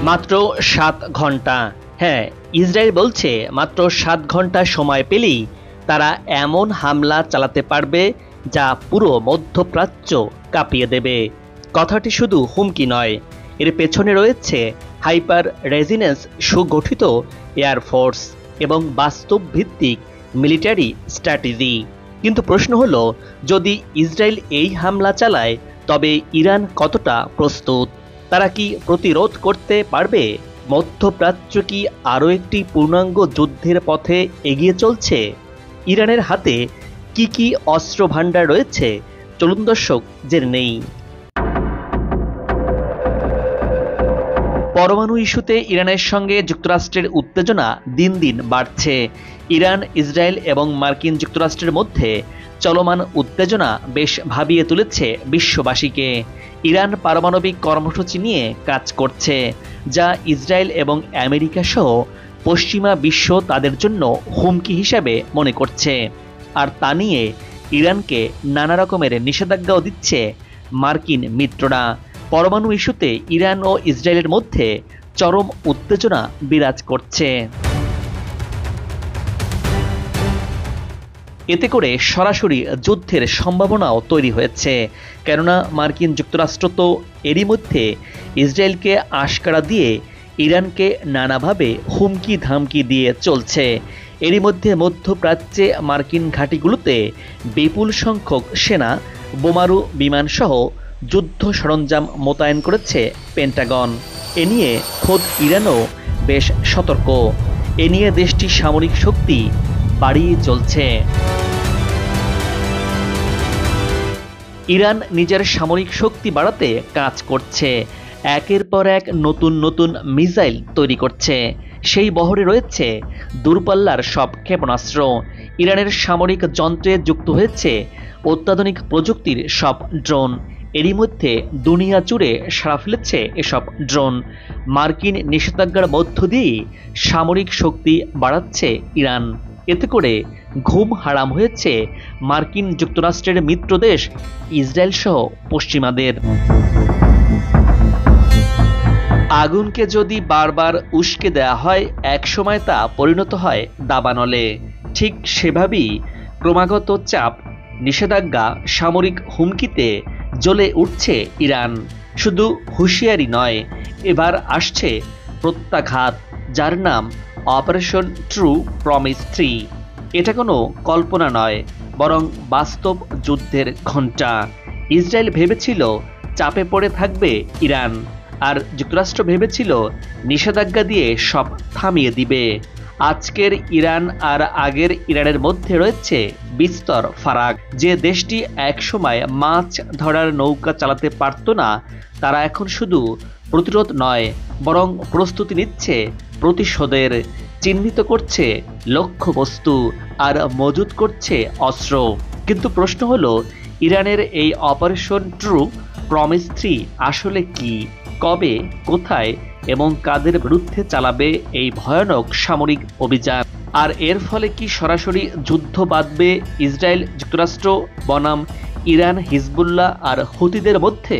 মাত্র 7 ঘন্টা। হ্যাঁ, ইসরায়েল বলছে মাত্র 7 ঘন্টা সময় পেলেই তারা এমন হামলা চালাতে পারবে যা পুরো মধ্যপ্রাচ্য কাঁপিয়ে দেবে। কথাটি শুধু হুমকি নয়, এর পেছনে রয়েছে হাইপার রেজিনেন্স সুগঠিত এয়ারফোর্স এবং বাস্তব ভিত্তিক মিলিটারি স্ট্র্যাটেজি। কিন্তু প্রশ্ন হলো, যদি ইসরায়েল এই হামলা চালায় তবে ইরান কতটা প্রস্তুত? তারা কি প্রতিরোধ করতে পারবে? মধ্যপ্রাচ্য কি আরও একটি পূর্ণাঙ্গ যুদ্ধের পথে এগিয়ে চলছে? ইরানের হাতে কি কি অস্ত্র ভাণ্ডার রয়েছে? চলুন দর্শক জেনে নেই। পরমাণু ইস্যুতে ইরানের সঙ্গে যুক্তরাষ্ট্রের উত্তেজনা দিন দিন বাড়ছে। ইরান, ইসরায়েল এবং মার্কিন যুক্তরাষ্ট্রের মধ্যে চলমান উত্তেজনা বেশ ভাবিয়ে তুলেছে বিশ্ববাসীকে। ইরান পারমাণবিক কর্মসূচি নিয়ে কাজ করছে, যা ইসরায়েল এবং আমেরিকা সহ পশ্চিমা বিশ্ব তাদের জন্য হুমকি হিসাবে মনে করছে। আর তা নিয়ে ইরানকে নানা রকমের নিষেধাজ্ঞাও দিচ্ছে মার্কিন মিত্ররা। পরমাণু ইস্যুতে ইরান ও ইসরায়েলের মধ্যে চরম উত্তেজনা বিরাজ করছে। এতে করে সরাসরি যুদ্ধের সম্ভাবনাও তৈরি হয়েছে, কেননা মার্কিন যুক্তরাষ্ট্র তো এরই মধ্যে ইসরায়েলকে আশকারা দিয়ে ইরানকে নানাভাবে হুমকি ধামকি দিয়ে চলছে। এরই মধ্যে মধ্যপ্রাচ্যে মার্কিন ঘাঁটিগুলোতে বিপুল সংখ্যক সেনা, বোমারু, বিমানসহ যুদ্ধ সরঞ্জাম মোতায়েন করেছে পেন্টাগন। এ নিয়ে খোদ ইরানও বেশ সতর্ক। এ নিয়ে দেশটির সামরিক শক্তি বাড়িয়ে চলছে। ইরান নিজের সামরিক শক্তি বাড়াতে কাজ করছে, একের পর এক নতুন নতুন মিসাইল তৈরি করছে। সেই বহরে রয়েছে দূরপাল্লার সব ক্ষেপণাস্ত্র। ইরানের সামরিক যন্ত্রে যুক্ত হয়েছে অত্যাধুনিক প্রযুক্তির সব ড্রোন। এরই মধ্যে দুনিয়া জুড়ে সাড়া ফেলেছে এসব ড্রোন। মার্কিন নিষেধাজ্ঞার মধ্য দিয়েই সামরিক শক্তি বাড়াচ্ছে ইরান। এতে করে ঘুম হারাম হয়েছে মার্কিন যুক্তরাষ্ট্রের মিত্র দেশ ইসরায়েল সহ পশ্চিমাদের। আগুনকে যদি বারবার উস্কে দেয়া হয়, একসময় তা পরিণত হয় দাবানলে। ঠিক সেভাবেই ক্রমাগত চাপ, নিষেধাজ্ঞা, সামরিক হুমকিতে জ্বলে উঠছে ইরান। শুধু হুঁশিয়ারি নয়, এবার আসছে প্রত্যাঘাত, যার নাম অপারেশন ট্রু প্রমিস 3। এটা কোনো কল্পনা নয়, বরং বাস্তব যুদ্ধের ঘণ্টা। ইসরায়েল ভেবেছিল চাপে পড়ে থাকবে ইরান, আর যুক্তরাষ্ট্র ভেবেছিল নিষেধাজ্ঞা দিয়ে সব থামিয়ে দিবে। আজকের ইরান আর আগের ইরানের মধ্যে রয়েছে বিস্তর ফারাক। যে দেশটি একসময় মাছ ধরার নৌকা চালাতে পারত না, তারা এখন শুধু প্রতিরোধ নয়, বরং প্রস্তুতি নিচ্ছে প্রতিশোধের। চিহ্নিত করছে লক্ষ্যবস্তু আর মজুত করছে অস্ত্র। কিন্তু প্রশ্ন হলো, ইরানের এই অপারেশন ট্রু প্রমিস 3 আসলে কি, কবে, কোথায় এবং কাদের বিরুদ্ধে চালাবে এই ভয়ানক সামরিক অভিযান? আর এর ফলে কি সরাসরি যুদ্ধ বাঁধবে ইসরায়েল যুক্তরাষ্ট্র বনাম ইরান, হিজবুল্লাহ আর হুতিদের মধ্যে?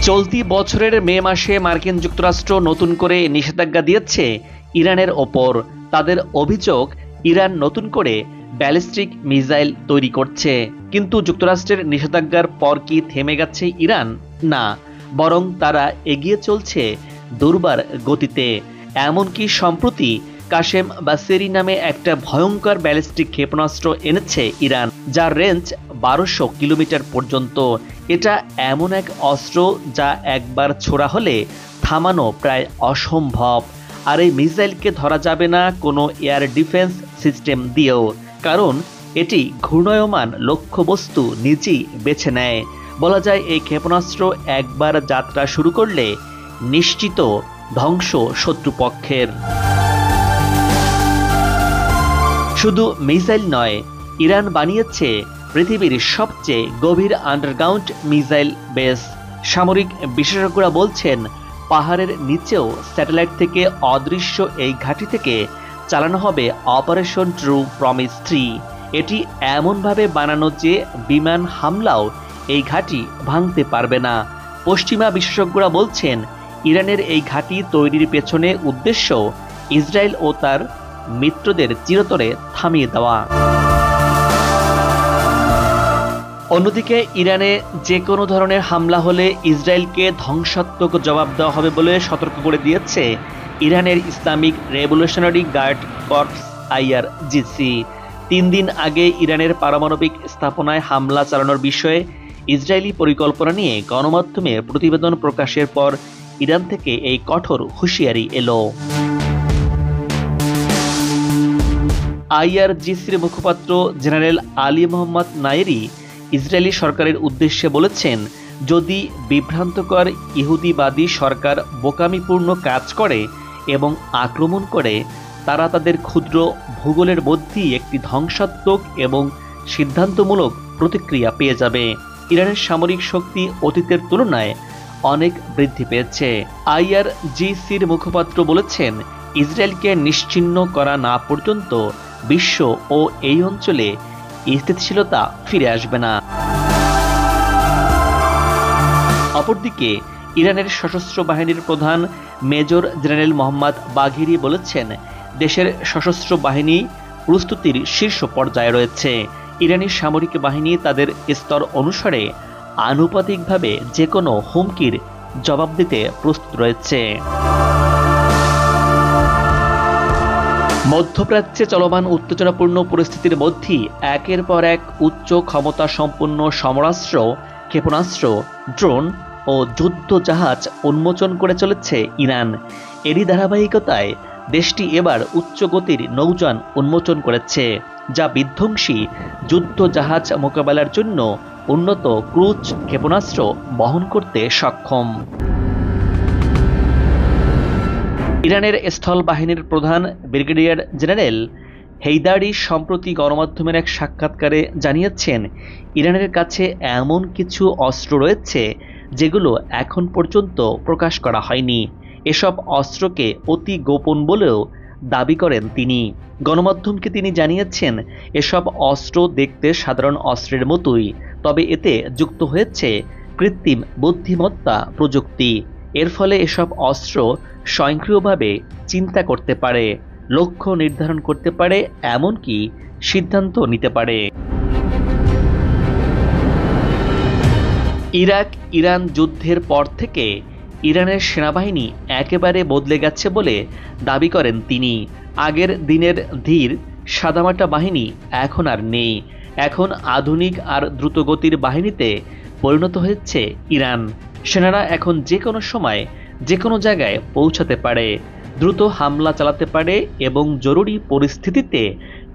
চলতি বছরের মে মাসে মার্কিন যুক্তরাষ্ট্র নতুন করে নিষেধাজ্ঞা দিয়েছে ইরানের ওপর। তাদের অভিযোগ, ইরান নতুন করে ব্যালিস্টিক মিসাইল তৈরি করছে। কিন্তু যুক্তরাষ্ট্রের নিষেধাজ্ঞার পর কি থেমে গেছে ইরান? না, বরং তারা এগিয়ে চলছে দুর্বার গতিতে। এমনকি সম্প্রতি কাশেম বাসেরি নামে একটা ভয়ঙ্কর ব্যালিস্টিক ক্ষেপণাস্ত্র এনেছে ইরান, যার রেঞ্জ 1200 কিলোমিটার পর্যন্ত। এটা এমন এক অস্ত্র যা একবার ছোড়া হলে থামানো প্রায় অসম্ভব। আর এই মিসাইলকে ধরা যাবে না কোনো এয়ার ডিফেন্স সিস্টেম দিয়েও, কারণ এটি ঘূর্ণায়মান লক্ষ্যবস্তু নিজেই বেছে নেয়। বলা যায় এই ক্ষেপণাস্ত্র একবার যাত্রা শুরু করলে নিশ্চিত ধ্বংস শত্রুপক্ষের। শুধু মিসাইল নয়, ইরান বানিয়েছে পৃথিবীর সবচেয়ে গভীর আন্ডারগ্রাউন্ড মিসাইল বেস। সামরিক বিশেষজ্ঞরা বলছেন, পাহাড়ের নিচেও স্যাটেলাইট থেকে অদৃশ্য এই ঘাঁটি থেকে চালানো হবে অপারেশন ট্রু প্রমিস 3। এটি এমনভাবে বানানো যে বিমান হামলাও এই ঘাঁটি ভাঙতে পারবে না। পশ্চিমা বিশেষজ্ঞরা বলছেন, ইরানের এই ঘাঁটি তৈরির পেছনে উদ্দেশ্য ইসরায়েল ও তার মিত্রদের চিরতরে থামিয়ে দেওয়া। অন্যদিকে ইরানে যে কোনো ধরনের হামলা হলে ইসরায়েলকে ধ্বংসাত্মক জবাব দেওয়া হবে বলে সতর্ক করে দিয়েছে ইরানের Islamic Revolutionary Guard Corps IRGC। 3 দিন আগে ইরানের পারমাণবিক স্থাপনায় হামলা চালানোর বিষয়ে ইসরায়েলি পরিকল্পনা নিয়ে গণমাধ্যমে প্রতিবেদন প্রকাশের পর ইরান থেকে এই কঠোর হুঁশিয়ারি এলো। IRGCর মুখপাত্র জেনারেল আলী মোহাম্মদ নায়েরি ইসরায়েলি সরকারের উদ্দেশ্যে বলেছেন, যদি বিভ্রান্তকর ইহুদিবাদী সরকার বোকামিপূর্ণ কাজ করে এবং আক্রমণ করে, তারা তাদের ক্ষুদ্র ভূগোলের মধ্যেই একটি ধ্বংসাত্মক এবং সিদ্ধান্তমূলক প্রতিক্রিয়া পেয়ে যাবে। ইরানের সামরিক শক্তি অতীতের তুলনায় অনেক বৃদ্ধি পেয়েছে। IRGCর মুখপাত্র বলেছেন, ইসরায়েলকে নিশ্চিহ্ন করা না পর্যন্ত বিশ্ব ও এই অঞ্চলে স্থিতিশীলতা ফিরে আসবে না। অপরদিকে ইরানের সশস্ত্র বাহিনীর প্রধান মেজর জেনারেল মোহাম্মদ বাঘেরি বলেছেন, দেশের সশস্ত্র বাহিনী প্রস্তুতির শীর্ষ পর্যায়ে রয়েছে। ইরানি সামরিক বাহিনী তাদের স্তর অনুসারে আনুপাতিকভাবে যে কোনো হুমকির জবাব দিতে প্রস্তুত রয়েছে। মধ্যপ্রাচ্যে চলমান উত্তেজনাপূর্ণ পরিস্থিতির মধ্যেই একের পর এক উচ্চ ক্ষমতা সম্পন্ন সমরাস্ত্র, ক্ষেপণাস্ত্র, ড্রোন ও যুদ্ধ জাহাজ উন্মোচন করে চলেছে ইরান। এরই ধারাবাহিকতায় দেশটি এবার উচ্চ গতির নৌযান উন্মোচন করেছে, যা বিধ্বংসী যুদ্ধ জাহাজ মোকাবেলার জন্য উন্নত ক্রুজ ক্ষেপণাস্ত্র বহন করতে সক্ষম। ইরানের স্থল বাহিনীর প্রধান ব্রিগেডিয়ার জেনারেল হেইদারি সম্প্রতি গণমাধ্যমের এক সাক্ষাৎকারে জানিয়েছেন, ইরানের কাছে এমন কিছু অস্ত্র রয়েছে যেগুলো এখন পর্যন্ত প্রকাশ করা হয়নি। এসব অস্ত্রকে অতি গোপন বলেও দাবি করেন তিনি। গণমাধ্যমকে তিনি জানিয়েছেন, এসব অস্ত্র দেখতে সাধারণ অস্ত্রের মতোই, তবে এতে যুক্ত হয়েছে কৃত্রিম বুদ্ধিমত্তা প্রযুক্তি। এর ফলে এসব অস্ত্র স্বয়ংক্রিয়ভাবে চিন্তা করতে পারে, লক্ষ্য নির্ধারণ করতে পারে, এমনকি সিদ্ধান্ত নিতে পারে। ইরাক ইরান যুদ্ধের পর থেকে ইরানের সেনাবাহিনী একেবারে বদলে গেছে বলে দাবি করেন তিনি। আগের দিনের ধীর সাদামাটা বাহিনী এখন আর নেই। এখন আধুনিক আর দ্রুতগতির বাহিনীতে পরিণত হয়েছে ইরান। সেনারা এখন যে কোনো সময় যে কোনো জায়গায় পৌঁছাতে পারে, দ্রুত হামলা চালাতে পারে এবং জরুরি পরিস্থিতিতে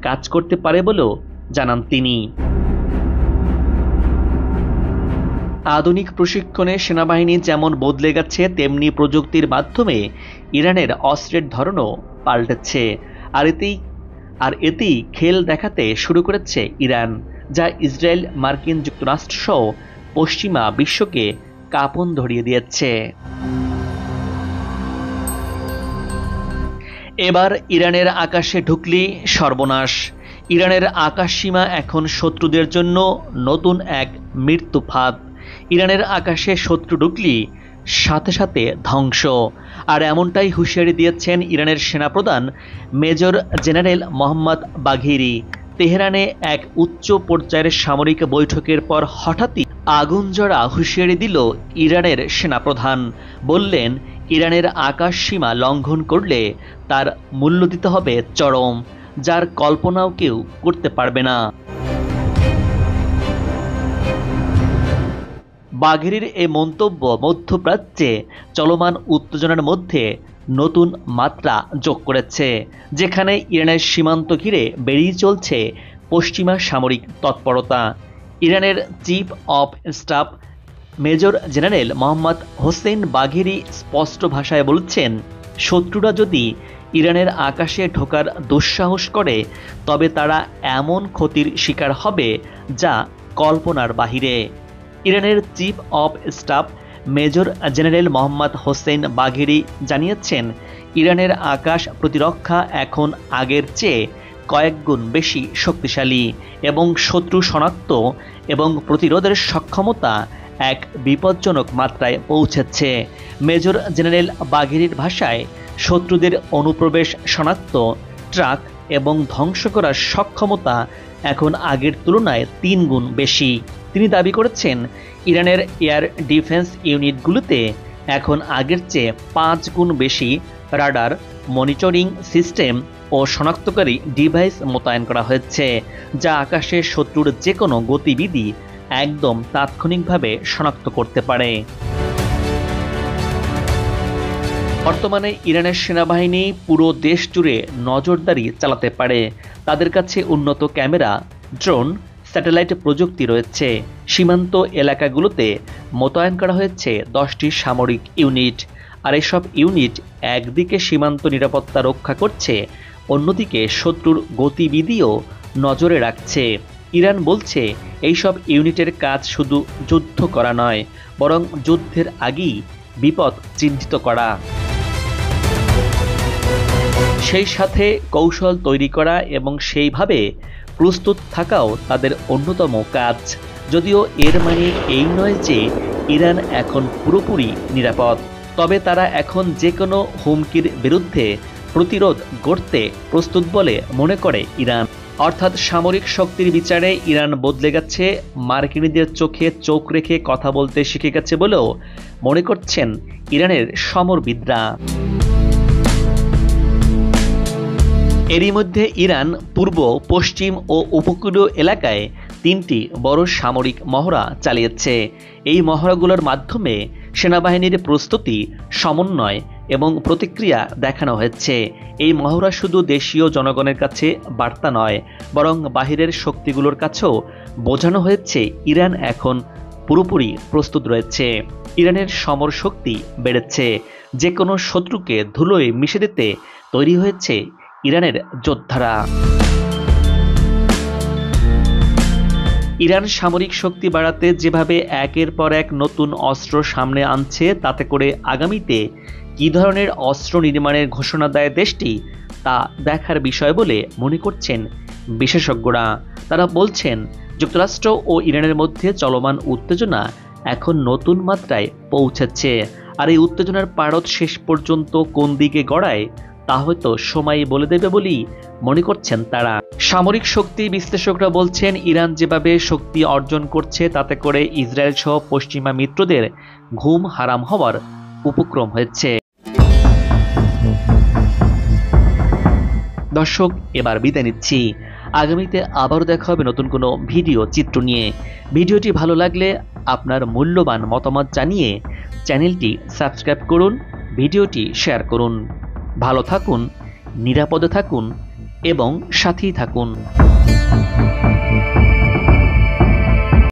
কাজ করতে পারে বলেও জানান তিনি। আধুনিক প্রশিক্ষণে সেনাবাহিনী যেমন বদলে গেছে, তেমনি প্রযুক্তির মাধ্যমে ইরানের অস্ত্রের ধরনও পাল্টেছে। আর এতেই খেল দেখাতে শুরু করেছে ইরান, যা ইসরায়েল, মার্কিন যুক্তরাষ্ট্র সহ পশ্চিমা বিশ্বকে কাঁপন ধরিয়ে দিয়েছে। এবার ইরানের আকাশে ঢুকলি সর্বনাশ। ইরানের আকাশসীমা এখন শত্রুদের জন্য নতুন এক মৃত্যু ফাঁদ। ইরানের আকাশে শত্রু ঢুকলি সাথে সাথে ধ্বংস। আর এমনটাই হুঁশিয়ারি দিয়েছেন ইরানের সেনাপ্রধান মেজর জেনারেল মোহাম্মদ বাঘেরি। তেহরানে এক উচ্চ পর্যায়ের সামরিক বৈঠকের পর হঠাৎই আগুনজরা হুঁশিয়ারি দিল ইরানের সেনাপ্রধান। বললেন, ইরানের আকাশ সীমা লঙ্ঘন করলে তার মূল্য দিতে হবে চরম, যার কল্পনাও কেউ করতে পারবে না। বাঘেরির এই মন্তব্য মধ্যপ্রাচ্যে চলমান উত্তেজনার মধ্যে নতুন মাত্রা যোগ করেছে, যেখানে ইরানের সীমান্ত ঘিরে বেড়েই চলছে পশ্চিমা সামরিক তৎপরতা। ইরানের chief of staff major general Mohammad Hossain বাঘেরি স্পষ্ট ভাষায় বলছেন, শত্রুরা যদি ইরানের আকাশে ঢোকার দুঃসাহস করে, তবে তারা এমন ক্ষতির শিকার হবে যা কল্পনার বাহিরে। ইরানের chief of staff major general Mohammad Hossain বাঘেরি জানিয়েছেন, ইরানের আকাশ প্রতিরক্ষা এখন আগের চেয়ে কয়েক গুণ বেশি শক্তিশালী এবং শত্রু শনাক্ত এবং প্রতিরোধের সক্ষমতা এক বিপজ্জনক মাত্রায় পৌঁছেছে। মেজর জেনারেল বাঘেরির ভাষায়, শত্রুদের অনুপ্রবেশ শনাক্ত, ট্রাক এবং ধ্বংস করার সক্ষমতা এখন আগের তুলনায় 3 গুণ বেশি। তিনি দাবি করেছেন, ইরানের এয়ার ডিফেন্স ইউনিটগুলোতে এখন আগের চেয়ে 5 গুণ বেশি রাডার, মনিটরিং সিস্টেম ও শনাক্তকারী ডিভাইস মোতায়েন করা হয়েছে, যা আকাশে শত্রুর যে কোনো গতিবিধি একদম তাৎক্ষণিকভাবে শনাক্ত করতে পারে। বর্তমানে ইরানের সেনাবাহিনী পুরো দেশ জুড়ে নজরদারি চালাতে পারে। তাদের কাছে উন্নত ক্যামেরা, ড্রোন, স্যাটেলাইট প্রযুক্তি রয়েছে। সীমান্ত এলাকাগুলোতে মোতায়েন করা হয়েছে 10টি সামরিক ইউনিট। আর এসব ইউনিট একদিকে সীমান্ত নিরাপত্তা রক্ষা করছে, অন্যদিকে শত্রুর গতিবিধিও নজরে রাখছে। ইরান বলছে, এইসব ইউনিটের কাজ শুধু যুদ্ধ করা নয়, বরং যুদ্ধের আগেই বিপদ চিহ্নিত করা, সেই সাথে কৌশল তৈরি করা এবং সেইভাবে প্রস্তুত থাকাও তাদের অন্যতম কাজ। যদিও এর মানে এই নয় যে ইরান এখন পুরোপুরি নিরাপদ, তবে তারা এখন যে কোনো হুমকির বিরুদ্ধে প্রতিরোধ গড়তে প্রস্তুত বলে মনে করে ইরান। অর্থাৎ সামরিক শক্তির বিচারে ইরান বদলে গেছে, মার্কিনীদের চোখে চোখ রেখে কথা বলতে শিখে গেছে বলেও মনে করছেন ইরানের সমরবিদরা। এরই মধ্যে ইরান পূর্ব, পশ্চিম ও উপকূলীয় এলাকায় 3টি বড় সামরিক মহড়া চালিয়েছে। এই মহড়াগুলোর মাধ্যমে সেনাবাহিনীর প্রস্তুতি, সমন্বয় এবং প্রতিক্রিয়া দেখানো হয়েছে। এই মহড়া শুধু দেশীয় জনগণের কাছে বার্তা নয়, বরং বাহিরের শক্তিগুলোর কাছেও বোঝানো হয়েছে ইরান এখন পুরোপুরি প্রস্তুত রয়েছে। ইরানের সমর শক্তি বেড়েছে, যে কোনো শত্রুকে ধুলোয় মিশে দিতে তৈরি হয়েছে ইরানের যোদ্ধারা। ইরান সামরিক শক্তি বাড়াতে যেভাবে একের পর এক নতুন অস্ত্র সামনে আনছে, তাতে করে আগামীতে কী ধরনের অস্ত্র নির্মাণের ঘোষণা দেয় দেশটি, তা দেখার বিষয় বলে মনে করছেন বিশেষজ্ঞরা। তারা বলছেন, যুক্তরাষ্ট্র ও ইরানের মধ্যে চলমান উত্তেজনা এখন নতুন মাত্রায় পৌঁছেছে। আর এই উত্তেজনার পারদ শেষ পর্যন্ত কোন দিকে গড়ায় তা হয়তো সময় বলে দেবে বলেই মনে করছেন তারা। সামরিক শক্তি বিশ্লেষকরা বলছেন, ইরান যেভাবে শক্তি অর্জন করছে তাতে করে ইসরায়েল সহ পশ্চিমা মিত্রদের ঘুম হারাম হওয়ার উপক্রম হয়েছে। দর্শক, এবার বিদায় নিচ্ছি। আগামীতে আবারও দেখা হবে নতুন কোনো ভিডিও চিত্র নিয়ে। ভিডিওটি ভালো লাগলে আপনার মূল্যবান মতামত জানিয়ে চ্যানেলটি সাবস্ক্রাইব করুন, ভিডিওটি শেয়ার করুন। ভালো থাকুন, নিরাপদে থাকুন এবং সাথেই থাকুন।